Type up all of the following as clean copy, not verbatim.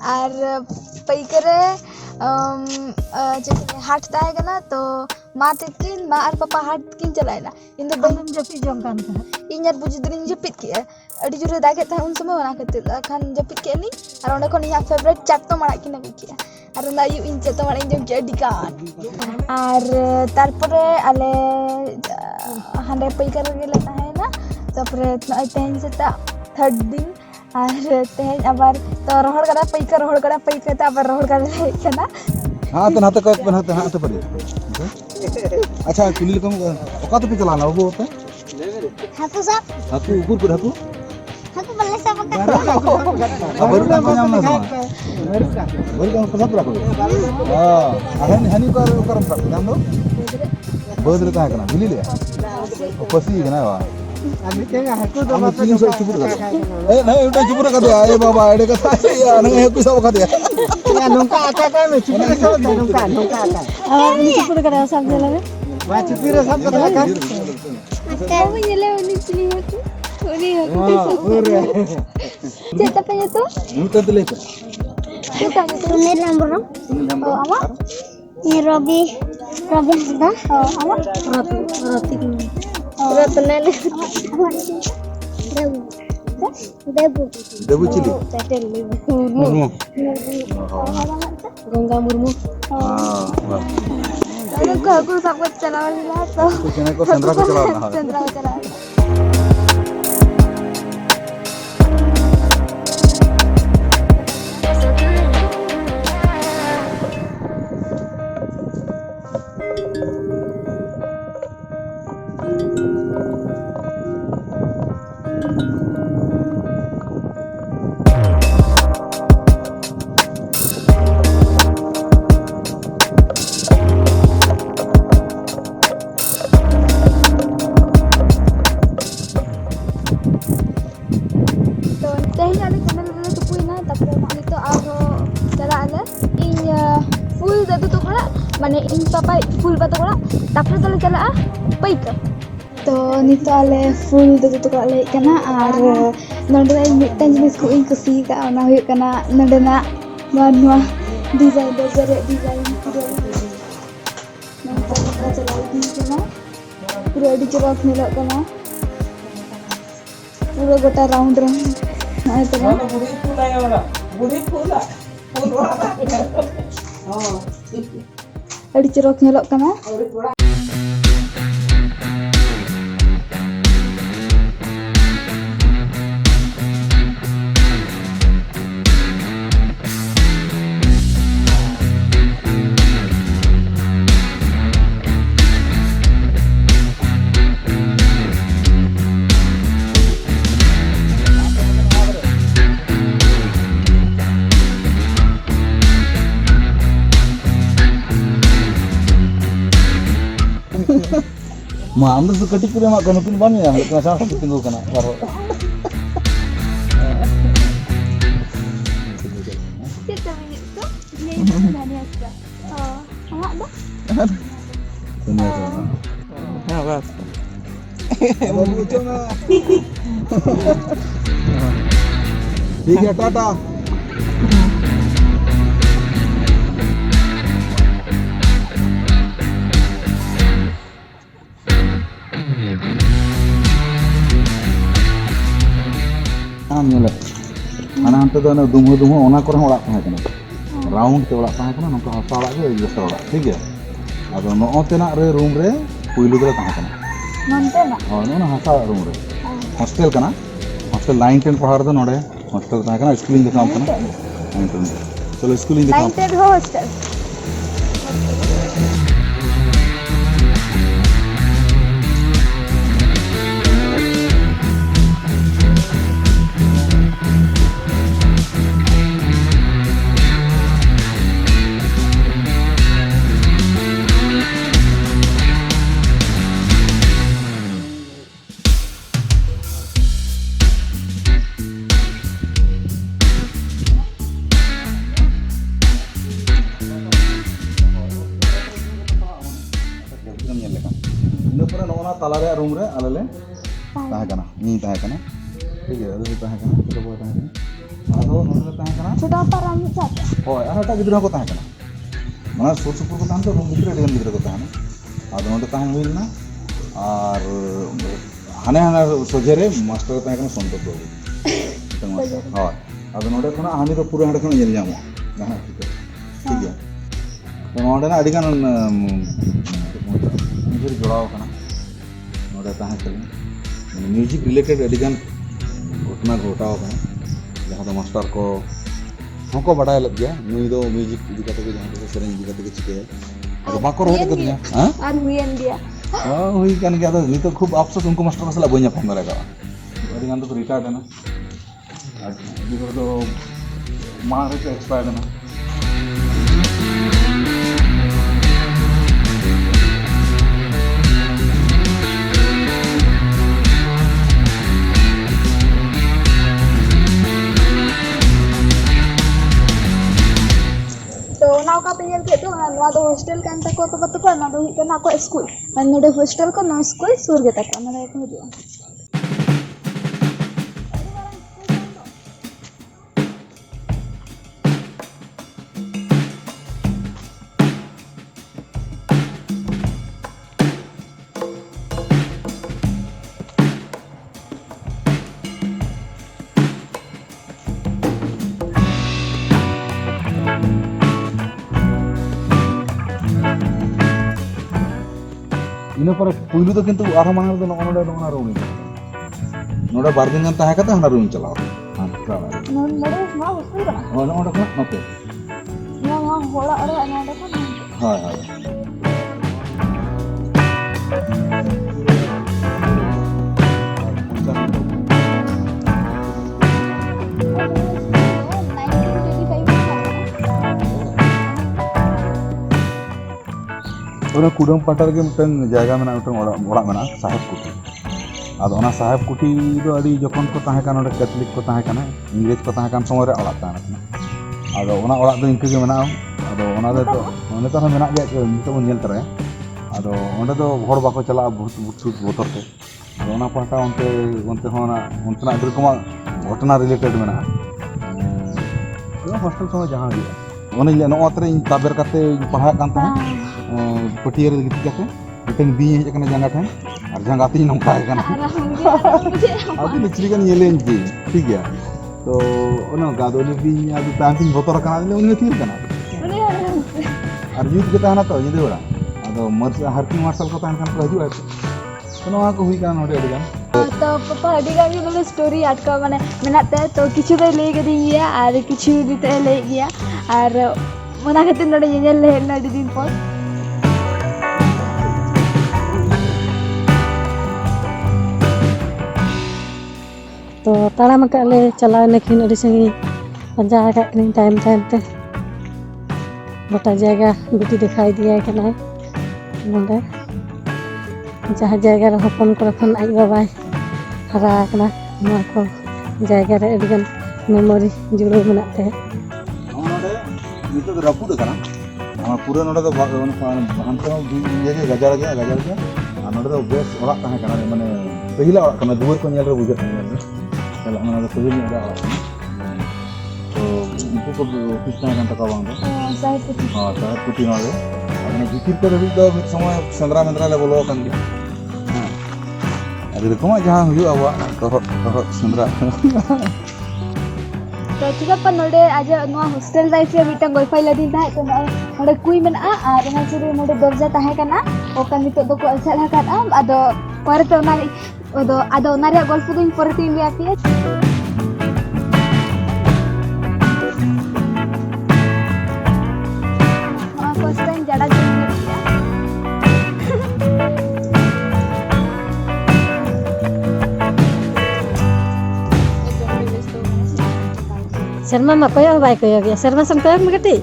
और पैकरे हाट ताहेगना तो माँ तकिन माँ और पापा हाट किन चलायना इन दो बहन जपी जंगन इन यार बुझ दिन जपित के अड़ी जुरे दागे था उन समय बना करते खान जपित के नहीं और उन्हें को नहीं फेवरेट चाट तो मरा किन अगु किया और उन्हें यू इन चाट तो मरा इन जम के डिकान और तारपरे आले हंडे पैकर गेले ताहेना तारपरे तेहन से ता थर्ड दिन और तेहन अबार तो रोहड़ करा पैकर ता अबार रोहड़ करा ले केना हाँ तो नाते कब बनाते हाँ तो पड़ी अच्छा कुली कम औकात पे चलाना वो होता है हाथू साहब हाथू ऊपर हाथू बल्ले साहब का baru kan nyam na sama baru kan pesat berapa hani ko nyam do bodre ta kana bili le pasi kana wa अभी तेरा हाथू तो हम तीन सौ चुपुर कर ए नहीं उल्टा चुपुर कर दे आए बाबा एडे का सासे या नहीं है कुछ सब कर दे या नौका आता है में चुपुर सब नौका आता अब नी चुपुर कर सब जला में वा चुपुर सब कर का वो ये ले उन्हीं चिली है उन्हीं है चेता पे तो मुंतन ले kita gitu ini lamborong apa ini Robi sudah apa roti rotonel debu cili murmu Ganga Murmu aku sampai channel lah tuh channel ko Sandra ko चला माने इन पापा फुल बात कोड़ा तापर तले चला पैका तो नितो आले फुल दो आले कना और नोडे मिटन जिनिस को इन कुसी का ओना हुय कना नोडेना नवा डिजाइन बेजरे डिजाइन पूरा नंतर चला दी कना पूरा डिजरक मिला कना पूरा गोटा राउंड आए तो बुढ़ी फूल हां अड़ी चरक nyelok kana Ma, anda suka tipu dia mak kono pun ban ya, kena sama tinggal kena baru. Kita itu ni dari aja. Awak dah? Ini apa? apa Baru cuma. Tiga tata. Nyelek mana ante do dumu ona kore orak tahe kana round te orak tahe kana nongka hasa orak ge biasa orak thik gaya ado no otenak re room re puilu dole tahe kana Nonte na no hasa room re hostel kana hostel 9 10 pahar do node hostel tahe kana schooling de kam kana 9 10 chalo schooling de kam 9 hostel talare room re alale tahe kana ni tahe kana thik hai adu tahe kana to boy tahe kana ᱟᱫᱚ ᱱᱚᱰᱮ ᱛᱟᱦᱮᱸ ᱠᱟᱱᱟ छोटा पर हम चाहते ᱦᱳᱭ ᱟᱨ ᱮᱴᱟᱜ ᱜᱤᱫᱽᱨᱟᱹ ᱦᱚᱸᱠᱚ ᱛᱟᱦᱮᱸ ᱠᱟᱱᱟ ᱢᱟᱱᱮ ᱥᱩᱨ ᱥᱩᱯᱩᱨ ᱠᱚ ᱛᱟᱦᱮᱱ ᱛᱚ ᱨᱩᱢ ᱵᱷᱤᱛᱨᱤ ᱟᱹᱰᱤ ᱜᱟᱱ ᱜᱤᱫᱽᱨᱟᱹ ᱠᱚ ᱛᱟᱦᱮᱱᱟ ᱟᱫᱚ ᱱᱚᱰᱮ ᱛᱟᱦᱮᱸ ᱦᱩᱭ ᱞᱮᱱᱟ ᱟᱨ ᱦᱟᱱᱮ ᱥᱚᱡᱷᱮ ᱨᱮ ᱢᱟᱥᱴᱟᱨ ᱛᱟᱦᱮᱸ ᱠᱟᱱᱟ ᱥᱚᱱᱛᱚᱨ ᱵᱟᱹᱵᱩ ᱢᱤᱫᱴᱟᱝ ᱢᱟᱥᱴᱟর ᱦᱳᱭ ᱟᱫᱚ ᱱᱚᱰᱮ ᱠᱷᱚᱱᱟᱜ ᱦᱟᱹᱱᱤ ᱫᱚ ᱯᱩᱨᱟᱹ ᱦᱟᱸᱰᱮ ᱠᱷᱚᱱᱟᱜ ᱧᱮᱞ ᱧᱟᱢᱚᱜᱼᱟ ᱡᱟᱦᱟᱸ ᱴᱷᱤᱠ ᱜᱮᱭᱟ ᱛᱚ ᱱᱚᱰᱮᱱᱟᱜ ᱟᱹᱰᱤ ᱜᱟᱱ ᱩᱭᱦᱟᱹᱨ ᱡᱚᱲᱟᱣ ᱠᱟᱱᱟ ᱱᱚᱰᱮ ᱛᱟᱦᱮᱸ ᱠᱟᱹᱞᱤᱧ ᱢᱤউᱡᱤᱠ ᱨᱤᱞᱮᱴᱮᱰ ᱟᱹᱰᱤ ᱜᱟᱱ ᱜᱷᱚᱴᱚᱱᱟ ᱜᱷᱚᱴᱟᱣ ᱠᱟᱱᱟ ᱡᱟᱦᱟᱸ ᱫᱚ ᱢᱟᱥᱴᱟर ᱠᱚ ᱦᱚᱸᱠᱚ ᱵᱟᱰᱟᱭ ᱞᱮᱫ ᱜᱮᱭᱟ ᱱᱩᱭ ᱫᱚ ᱢᱤউᱡᱤᱠ ᱤᱫᱤ ᱠᱟᱛᱮ ᱜᱮ ᱡᱟᱦᱟᱸ ᱫᱚ ᱥᱮᱨᱮᱧ ᱤᱫᱤ ᱠᱟᱛᱮ ᱜᱮ ᱪᱤᱠᱟᱹᱭᱟ ᱟᱫᱚ ᱵᱟᱠᱚ ᱨᱚᱦᱮᱫ ᱟᱠᱟᱫᱤᱧᱟ ᱦᱮᱸ और हुएन दिया ᱦᱩᱭ ᱠᱟᱱ ᱜᱮᱭᱟ ᱟᱫᱚ ᱱᱤᱛᱚᱜ ᱠᱷᱩᱵ ᱟᱯᱥᱳᱥ ᱩᱱᱠᱩ ᱢᱟᱥᱴᱟর ᱠᱚ ᱥᱟᱞᱟᱜ ᱵᱟᱹᱧ ᱧᱟᱯᱟᱢ ᱫᱟᱲᱮ ᱠᱟᱣᱟ ᱟᱹᱰᱤ ᱜᱟᱱ ᱫᱚᱠᱚ ᱨᱤᱴᱟᱭᱟᱨᱰ ᱮᱱᱟ ᱟᱨ ᱟᱹᱰᱤ ᱦᱚᱲ ᱫᱚ ᱢᱟᱲᱟᱝ ᱨᱮᱠᱚ ᱮᱠᱥᱯᱟয়াᱨ ᱮᱱᱟ तो नाउका पे ये तो नवा दो हॉस्टल कान तक को पतो को ना दो हिकना को स्कूल और नोडे हॉस्टल को नो स्कूल सुर गे तक ना को हिजो ᱤᱱᱟᱹ ᱯᱚᱨᱮ ᱯᱩᱭᱞᱩ ᱫᱚ ᱠᱤᱱᱛᱩ ᱟᱨᱦᱚᱸ ᱢᱟᱲᱟᱝ ᱨᱮᱫᱚ ᱱᱚᱜᱼᱚ ᱨᱩᱢ ᱱᱚᱰᱮ ᱵᱟᱨ ᱫᱤᱱ ᱜᱟᱱ ᱛᱟᱦᱮᱸ ᱠᱟᱛᱮ ᱦᱟᱱᱟ ᱨᱩᱢ ᱪᱟᱞᱟᱣ नोडे मा हॉस्टल का ᱱᱚᱰᱮ ᱠᱷᱚᱱᱟᱜ ᱱᱚᱛᱮ ना होड़ा अरे नोडे को ᱦᱳᱭ ᱦᱳᱭ ᱚᱱᱟ ᱠᱩᱰᱟᱹᱢ ᱯᱟᱴᱟ ᱨᱮᱜᱮ ᱢᱤᱫᱴᱟᱝ ᱡᱟᱭᱜᱟ ᱢᱮᱱᱟᱜᱼᱟ ᱢᱤᱫᱴᱟᱝ ᱚᱲᱟᱜ ᱢᱮᱱᱟᱜᱼᱟ ᱥᱟহেᱵ ᱠᱩᱴᱷᱤ ᱟᱫᱚ ᱚᱱᱟ ᱥᱟহেᱵ ᱠᱩᱴᱷᱤ ᱫᱚ ᱟᱹᱰᱤ ᱡᱚᱠᱷᱚᱱ ᱠᱚ ᱛᱟᱦᱮᱸ ᱠᱟᱱᱟ ᱱᱚᱰᱮ ᱠᱮᱛᱷᱚᱞᱤᱠ ᱠᱚ ᱛᱟᱦᱮᱸ ᱠᱟᱱᱟ ᱤᱝᱨᱮᱡᱽ ᱠᱚ ᱛᱟᱦᱮᱸ ᱠᱟᱱ ᱥᱚᱢᱚᱭ ᱨᱮ ᱚᱲᱟᱜ ᱛᱟᱦᱮᱸ ᱠᱟᱱᱟ ᱟᱫᱚ ᱚᱱᱟ ᱚᱲᱟᱜ ᱫᱚ ᱤᱱᱠᱟᱹ ᱜᱮ ᱢᱮᱱᱟᱜᱼᱟ ᱟᱫᱚ ᱚᱱᱟ ᱫᱚ ᱱᱮᱛᱟᱨ ᱦᱚᱸ ᱢᱮᱱᱟᱜ ᱜᱮᱭᱟ ᱱᱤᱛᱚᱜ ᱵᱚᱱ ᱧᱮᱞ ᱛᱚᱨᱟᱭᱟ ᱟᱫᱚ ᱚᱸᱰᱮ ᱫᱚ ᱦᱚᱲ ᱵᱟᱠᱚ ᱪᱟᱞᱟᱜᱼᱟ ᱵᱷᱩᱛ ᱵᱚᱛᱚᱨ ᱛᱮ ᱟᱫᱚ ᱚᱱᱟ ᱯᱟᱦᱴᱟ ᱚᱱᱛᱮ ᱦᱚᱸ ᱚᱱᱛᱮᱱᱟᱜ ᱟᱹᱰᱤ ᱨᱚᱠᱚᱢᱟᱜ ᱜᱷᱚᱴᱚᱱᱟ ᱨᱤᱞᱮᱴᱮᱰ ᱢᱮᱱᱟᱜᱼᱟ ᱦᱳᱥᱴᱮᱞ ᱥᱚᱢᱚᱭ ᱡᱟᱦᱟᱸ ᱦᱩᱭᱩᱜᱼᱟ ᱚᱱᱮ ᱱᱚᱜᱼᱚ ᱛᱮ ᱤᱧ ᱛᱟᱵᱮᱨ ᱠᱟᱛᱮ ᱯᱟᱲᱦᱟᱜ ᱠᱟᱱ ᱛᱟᱦᱮᱸᱫ ᱯᱟᱹᱴᱭᱟᱹ ᱨᱮ ᱜᱤᱛᱤᱡ ᱠᱟᱛᱮ ᱢᱤᱫᱴᱟᱝ ᱵᱤᱧ ᱦᱮᱡ ᱟᱠᱟᱱᱟ ᱡᱟᱸᱜᱟ ᱴᱷᱮᱱ ᱟᱨ ᱡᱟᱸᱜᱟ ᱛᱤᱧ ᱱᱚᱝᱠᱟ ᱟᱠᱟᱱᱟ ᱟᱫᱚ ᱱᱤᱪᱨᱤ ᱜᱟᱱ ᱧᱮᱞᱮᱧ ᱡᱮ ᱴᱷᱤक गया तो ᱚᱱᱟ ᱚᱱᱠᱟ ᱟᱫᱚ ᱩᱱᱤ ᱵᱤᱧ ᱟᱫᱚ ᱛᱟᱭᱚᱢ ᱛᱤᱧ ᱵᱚᱛᱚᱨ ᱟᱠᱟᱱᱟ ᱩᱱᱤ ᱛᱷᱤᱨ ᱠᱟᱱᱟ ᱟᱨ ᱧᱩᱛ ᱜᱮ ᱛᱟᱦᱮᱱᱟ ᱛᱚ ᱧᱤᱫᱟᱹ ᱵᱮᱲᱟ ᱟᱫᱚ ᱦᱟᱨᱠᱤ ᱢᱟᱨᱥᱟᱞ ᱠᱚ ᱛᱟᱦᱮᱱ ᱠᱷᱟᱱ ᱠᱚ ᱦᱤᱡᱩᱜᱼᱟ तो नवा को हुई कान नोडे अड़ी गान तो पापा अड़ी गान के बोले स्टोरी अटका माने मेनाते तो किछु दे ले गदी गया और किछु दिते ले गया और ओना खातिर नोडे ñeñel ले हेलना अड़ी दिन पर तो ताड़ाम ले चला लेकिन अड़ी संगी पंजा का टाइम टाइम ते गोटा जगह बेटी दिखाई दिया कना नोडे जहाँ जगह रे हपन को खन आई बाबा हरा कना नोआ को जगह रे अडिगन मेमोरी जुड़ो मेनाते नोडे नितो दो रापुद कना पूरा नोडे दो हानते ये गजार गया और नोडे दो बेस ओड़ा ताहे कना माने पहिला ओड़ा कना दुआर को नेल रे बुझे चला ना तो पहिल ओड़ा तो उनको को कितना घंटा का बांग साहेब कुटी हां साहेब कुटी नोडे अने भितिर को रवि दो मिद समय सेंद्रा मेंद्रा ले बोलो कान गया अरे कोमा जहां हुआ हुआ तो सेंद्रा तो चिका पर नोडे आज नोआ हॉस्टल लाइफ रे मिटन गोइफाई लदी ताहे तो नोडे कुई मेना और ना सुरु नोडे दर्जा ताहे कना ओका नितो दो को अचल हकाना आदो परते आदो ओना रे गल्प दिन परते इन लिया पिए फर्स्ट टाइम जड़ा दिन शर्मा मा कोयो बाय कोयो गया शर्मा सम कोयो मगटी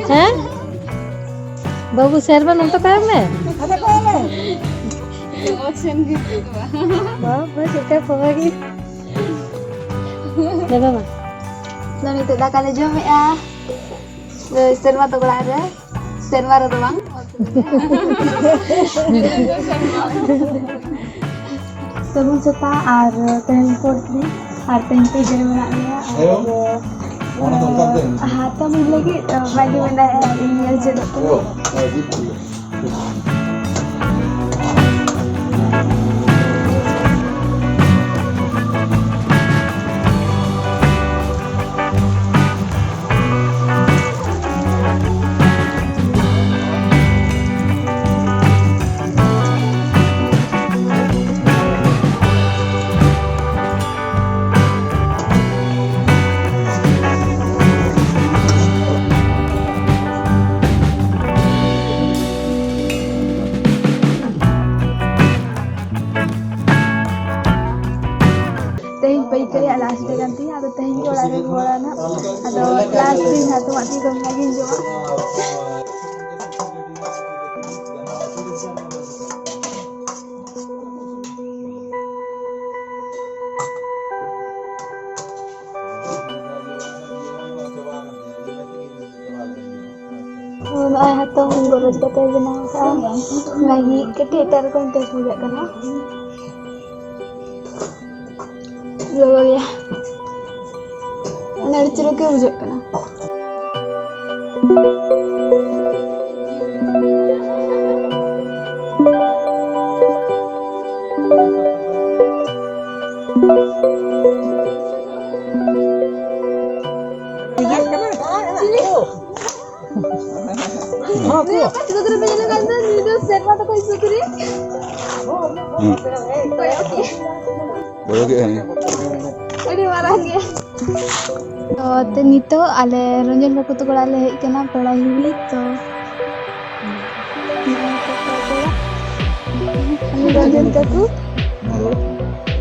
हैं बाबू शर्मा नम तो कोयो में इमोशन की वाह बस इतना पवागी शर्मा मा नोनी तो दाका ले जमेआ शर्मा तो बड़ा रे शर्मा रो बांग सबुन सता और तेन course Ar tehin page re menak leya Ona to ongkap deh. hata min lagi bagi menak email jedok kena. Tehin page kali last day kan ti atau tehin ke orang orang na atau last day atau mati kami lagi jawab. Ay hatong goroj kata benar lagi ke theater ko tes bujak kana. Logo ya. Narichiro ke bujak kana. Itu terus menjalankan itu set mata kau itu kiri. Boleh ke ni? Ini marah dia. तो नितो आले रंजन बाबू तो गोड़ा ले hedge कना पढ़ाई हुई तो रंजन काकू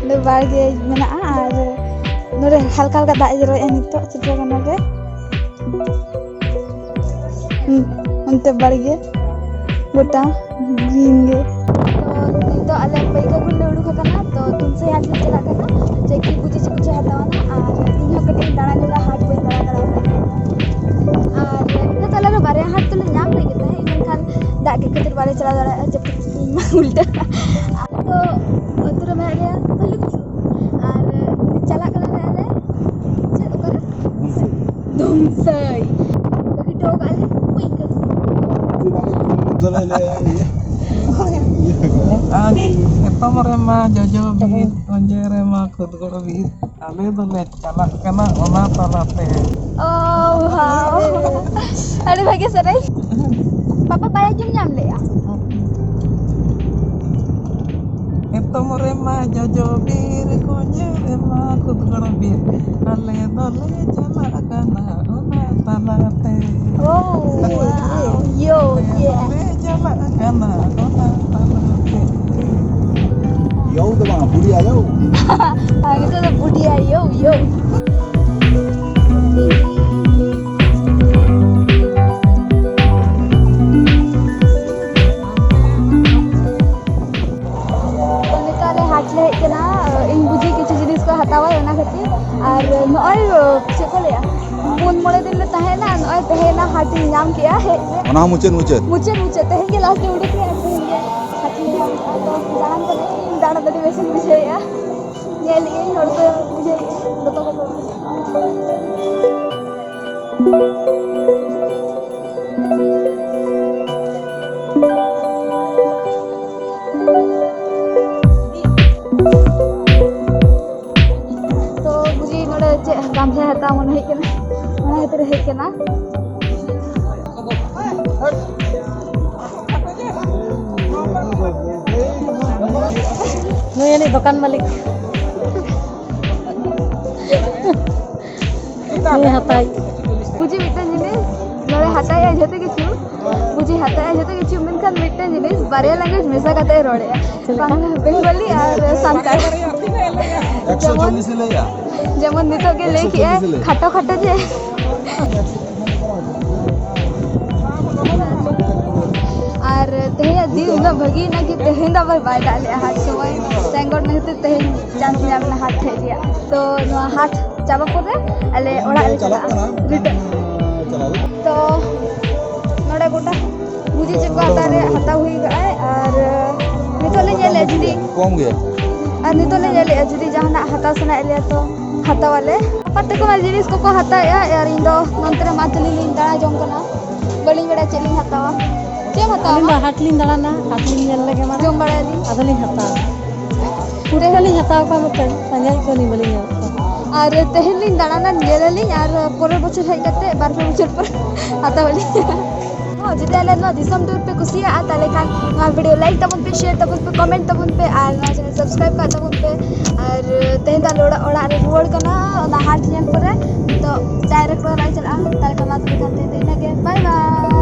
ले बार गे मेना आर नोरे हल्का हल्का दाग जरो नितो सेटर कना रे उनते बार गे गोटा ग्रीन गे तो नितो आले पैका गुले उडुक कना तो तुमसे हाथ में चला कना जेकी बुझी कुछ हतावना आर इन्हो कटे दाड़ा निला हाथ पे दाड़ा दाड़ा आर इतना तला रे बारे हाथ तो ले नाम लगे थे इनखान दाग के खातिर बारे चला दाड़ा जब उल्टा तो उतरे में गया पहले कुछ आर चला कना रे आले चल कर दुमसई बगी टोक आले Paika Kita merema jojo bit, onjere ma kudgoro bit, ale dole chalak kena ona talate. Oh wow. Ada bagi serai. Papa bayar jam nyam le ya. Kita merema jojo bit, onjere ma kudgoro bit, ale dole chalak kena ona talate. Oh wow. Yo yeah. Ale chalak kena ona talate. Yo tu bang, budi aja. Kita tu budia yo yo. हटावा ओना खातिर और नय से को लेया पुन मोले दिन ले तहेना नय तहेना हाटी नाम किया है ओना मुचेन तहेन के लास्ट उड़ी के हाटी नाम तो जान को दाड़ा दड़ी बेसन बुझेया ये लिए और तो बुझे दतो को गामछा हता मन हेज कना ओना खातिर हेज कना नुई यानी दुकान मालिक नुई हताई बुझी मिटन जिनिस नोरे हताया जते किछु बुझी हताया जते किछु मेनखान मिटन जिनिस बारिया लैंग्वेज मेसा कते रोड़े बेंगली और सांताल 140 ले या जेमन नितो के लेखि खाटो खाटो जे और तेहे दिन उना भगी ना कि तेहे दा बाय डाले हाथ समय सेंगोड ने तेहे चांस नामना हाथ थे दिया तो नो हाथ चाबा परे अले ओड़ा चला रिटर्न तो नोडे गोटा बुझी चेक हता रे हता हुई गए और नितो ले जेले जुदी कम गया और नितो ले जेले जुदी जहाना हता सना एले तो हाथावाले पत्ते को जिनिस को हाथाया यार इन दो नंतर मातली लिंग दाड़ा जम कना बलिंग बड़ा चलिंग हाथावा चे हाथावा अलिंग हाटलिंग दाड़ाना हाटलिंग नेल लगे माने जम बड़ा ली अदलिंग हाता पुरेलिंग हाता का मत पंजाई को नहीं बलिंग और तेहन लिंग दाड़ाना नेलली और परेर बछर हेज कते बार पे बछर पर हाथावाली जुदी आले नो दिसम टूर पे कुसिया ताले खान नोआ वीडियो लाइक तबन पे शेयर तबन पे कमेंट तबन पे और नोआ चैनल सब्सक्राइब का तबन पे और तेहन दा ओड़ा रे रुवाड़ कना ओना हाट नेल परे तो डायरेक्ट रो लाई चला ताले कमा तो खाते इना के बाय बाय।